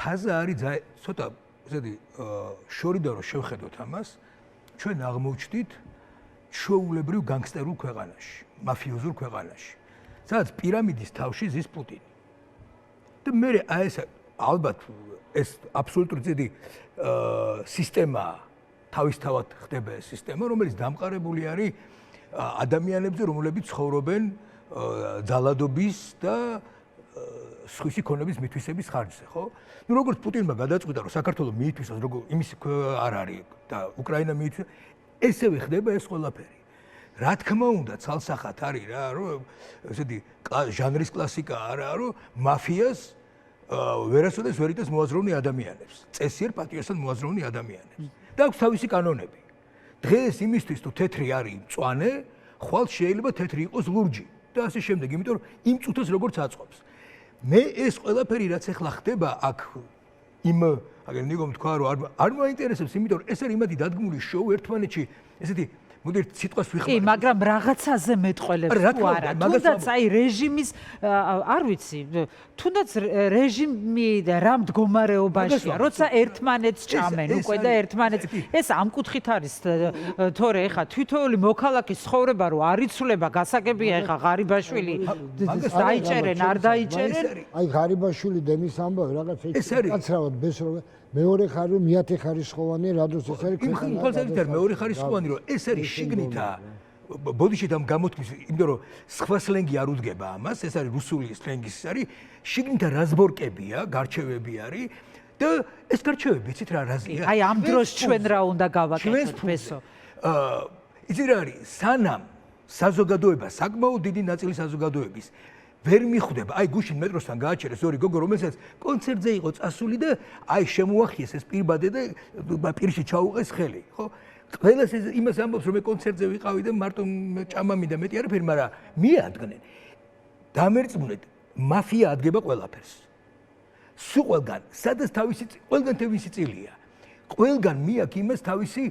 ფაზა არის ცოტა ესეთი შორიდან რომ შევხედოთ ამას, ჩვენ აღმოჩნდით ჩვეულებრივ განგსტერულ ქვეყანაში, მაფიოზურ ქვეყანაში, სადაც პირამიდის თავში ზის პუტინი. და მე აი ეს ალბათ ეს აბსოლუტური ძიდი სისტემაა, თავისთავად ხდება ეს სისტემა, რომელიც დამყარებული არის ადამიანებზე, რომლებიც ცხოვრობენ ძალადობის და სხვისი ქონების მითვისების ხარჯზე, ხო? ნუ როგორც პუტინმა გადაწყვიტა, რომ საქართველოს მიითვისოს, როგორ იმის არ არის და უკრაინა მიითვისოს, ესევე ხდება ეს ყველაფერი. რა თქმა უნდა, ცალსახად არის რა, რომ ესეთი ჟანრის კლასიკა არა, რომ მაფიას ვერასოდეს ვერ იტანს მოაზროვნე ადამიანებს, წესიერ პატიოსთან მოაზროვნე ადამიანებს. და აქვს თავისი კანონები. დღეს იმისთვის თუ თეთრი არის მწვანე, ხვალ შეიძლება თეთრი იყოს ლურჯი და ასე შემდეგ, იმიტომ რომ იმ წუთას როგორც აწყობს. მე ეს ყველაფერი რაც ახლა ხდება აქ იმ აგერ ნიგომ თქვა რომ არ მაინტერესებს, იმიტომ რომ ეს არის იმათი დადგმული შოუ ერთმანეთში, ესეთი მოდი სიტყვას ვიხმარებ. კი, მაგრამ რაღაცაზე მეტყველებს თუ არა. თუნდაც აი რეჟიმის არ ვიცი, თუნდაც რეჟიმი რა მდგომარეობაშია, როცა ერთმანეთს ჭამენ უკვე და ერთმანეთს ეს ამ კუთხით არის თორე ეხა თვითონული მოქალაქის ცხოვრება რო არ იცვლება, გასაგებია ეხა ღარიბაშვილი დაიჭერენ, არ დაიჭერენ. აი ღარიბაშვილი დემის ამბავი რაღაც კაცრავად ბესროვე მეორე ხარი მეათე ხარისხოვანი რადოს ეს არის ქვეყანა. იმ მეორე ხარისხოვანი რომ ეს არის შიგნითა ბოდიშით ამ გამოთქმის, იმიტომ რომ სხვა სლენგი არ უდგება ამას, ეს არის რუსული სლენგის არის, შიგნითა რაზბორკებია, გარჩევები არის და ეს გარჩევები იცით რა რაზია? აი ამ დროს ჩვენ რა უნდა გავაკეთოთ ბესო? იცით რა არის? სანამ საზოგადოება, საკმაოდ დიდი ნაწილი საზოგადოების ვერ მიხვდება, აი გუშინ მეტროსთან გააჩერეს ორი გოგო, რომელსაც კონცერტზე იყო წასული და აი შემოახიეს ეს პირბადე და პირში ჩაუყეს ხელი, ხო? ყველას ეს იმას ამბობს, რომ მე კონცერტზე ვიყავი და მარტო ჭამამი და მეტი არაფერი, მაგრამ მიადგნენ. დამერწმუნეთ, მაფია ადგება ყველაფერს. სულ ყველგან, სადაც ყველგან თავისი წილია. ყველგან მიაქვს იმას თავისი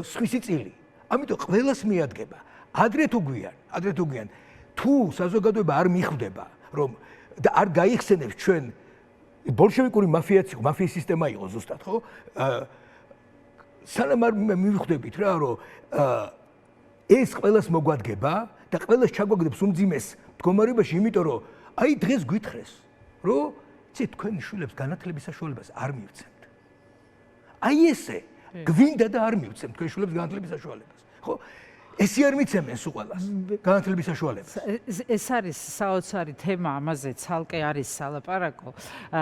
სხვისი წილი. ამიტომ ყველას მიადგება. ადრე თუ გვიან თუ საზოგადოება არ მიხვდება, რომ და არ გაიხსენებს ჩვენ ბოლშევიკური მაფიის სისტემა იყო ზუსტად, ხო? სანამ არ მივხვდებით რა, რომ ეს ყველას მოგვადგება და ყველას ჩაგვაგდებს უმძიმეს მდგომარეობაში, იმიტომ რომ აი დღეს გვითხრეს, რომ ცით თქვენი შვილებს განათლების საშუალებას არ მივცემთ. აი ესე გვინდა და არ მივცემთ თქვენ შვილებს განათლების საშუალებას, ხო? ესი არ მიცემენ სულ ყველას განათლების საშუალებას. ეს არის საოცარი თემა, ამაზე ცალკე არის სალაპარაკო.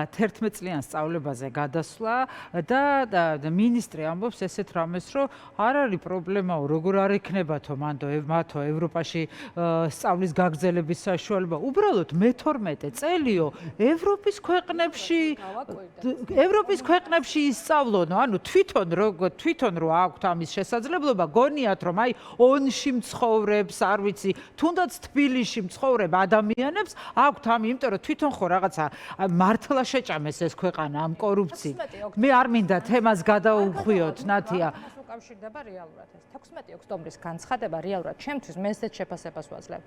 11 წლიან სწავლებაზე გადასვლა და მინისტრი ამბობს ესეთ რამეს, რომ არ არის პრობლემაო, როგორ არ ექნებათო მათო ევროპაში სწავლის გაგრძელების საშუალება. უბრალოდ მე-12 წელიო ევროპის ქვეყნებში ისწავლონო, ანუ თვითონ რო აქვთ ამის შესაძლებლობა, გონიათ რომ აი ში მცხოვრებს, არ ვიცი, თუნდაც თბილისში მცხოვრებ ადამიანებს აქვთ ამ, იმიტომ რომ თვითონ ხო რაღაცა მართლა შეჭამეს ეს ქვეყანა ამ კორუფციით. მე არ მინდა თემას გადაუხვიოთ, ნათია. უკავშირდება რეალურად ეს 16 ოქტომბრის განცხადება რეალურად ჩემთვის მე ესეთ შეფასებას ვაძლევ.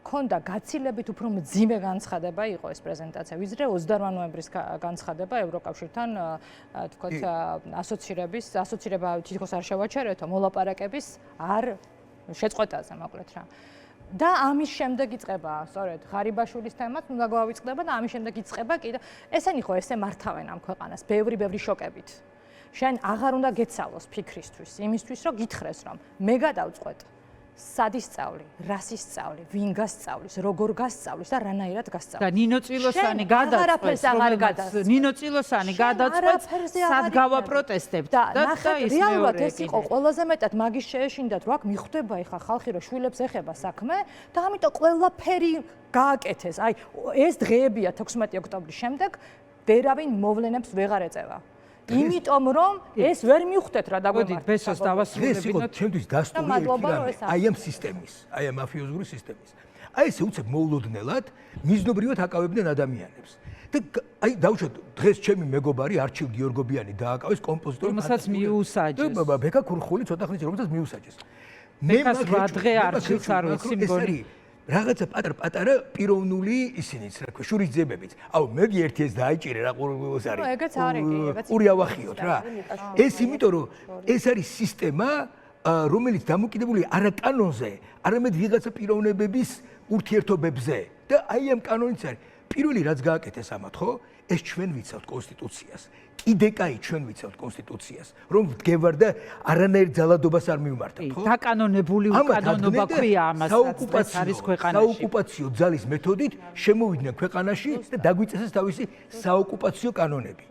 ქონდა გაცილებით უფრო მძიმე განცხადება იყო ეს პრეზენტაცია, ვიზრე 28 ნოემბრის განცხადება ევროკავშირთან თქოთ ასოცირება თითქოს არ შევაჩერეთო, მოლაპარაკების არ შეწყვეტაზე მოკლედ რა. და ამის შემდეგ იწყება, სწორედ, ღარიბაშვილის თემაც უნდა გავავიწყდება და ამის შემდეგ იწყება კიდე ესენი ხო ესე მართავენ ამ ქვეყანას ბევრი შოკებით. შენ აღარ უნდა გეცალოს ფიქრისთვის, იმისთვის რომ გითხრეს რომ მე გადავწყვეტ სად ისწავლი, რას ისწავლი, ვინ გასწავლის, როგორ გასწავლის და რანაირად გასწავლის. და ნინო წილოსანი გადაწყვეტს, სად გავაპროტესტებთ და ის რეალურად ეს იყო ყველაზე მეტად მაგის შეეშინდათ, რომ აქ მიხვდება ეხა ხალხი, რომ შვილებს ეხება საქმე და ამიტომ ყველაფერი გააკეთეს. აი ეს დღეებია 16 ოქტომბრის შემდეგ ვერავინ მოვლენებს ვეღარ ეწევა. იმიტომ რომ ეს ვერ მიხვდეთ რა დაგვემართ. ბესოს დავასრულებინოთ. ეს იყო ჩემთვის დასტური აი ამ სისტემის, აი ამ მაფიოზური სისტემის. აი ესე უცებ მოულოდნელად მიზნობრივად აკავებდნენ ადამიანებს. და აი დავუშვათ დღეს ჩემი მეგობარი არჩილ გიორგობიანი დააკავეს კომპოზიტორი, რომელსაც მიუსაჯეს. და ბექა ქურხული ცოტა ხნის რომელსაც მიუსაჯეს. მე მას რა დღე არჩილს არ ვიცი მგონი. რაღაცა პატარ-პატარა პიროვნული ისინიც, რა ქვია, შურისძიებებიც. აუ, მეგი ერთი ეს დაიჭირე რა ყურს არის. ეგეც არის კი, ეგეც. ყური ავახიოთ რა. ეს იმიტომ რომ ეს არის სისტემა, რომელიც დამოკიდებული არა კანონზე, არამედ ვიღაცა პიროვნებების ურთიერთობებზე და აი ამ კანონიც არის. პირველი რაც გააკეთეს ამათ, ხო? ეს ჩვენ ვიცავთ კონსტიტუციას. კიდე კაი ჩვენ ვიცავთ კონსტიტუციას, რომ ვდგევარ და არანაირ ძალადობას არ მივმართავთ, ხო? დაკანონებული უკანონობა ქვია ამას, რაც არის ქვეყანაში. საოკუპაციო ძალის მეთოდით შემოვიდნენ ქვეყანაში და დაგვიწესეს თავისი საოკუპაციო კანონები.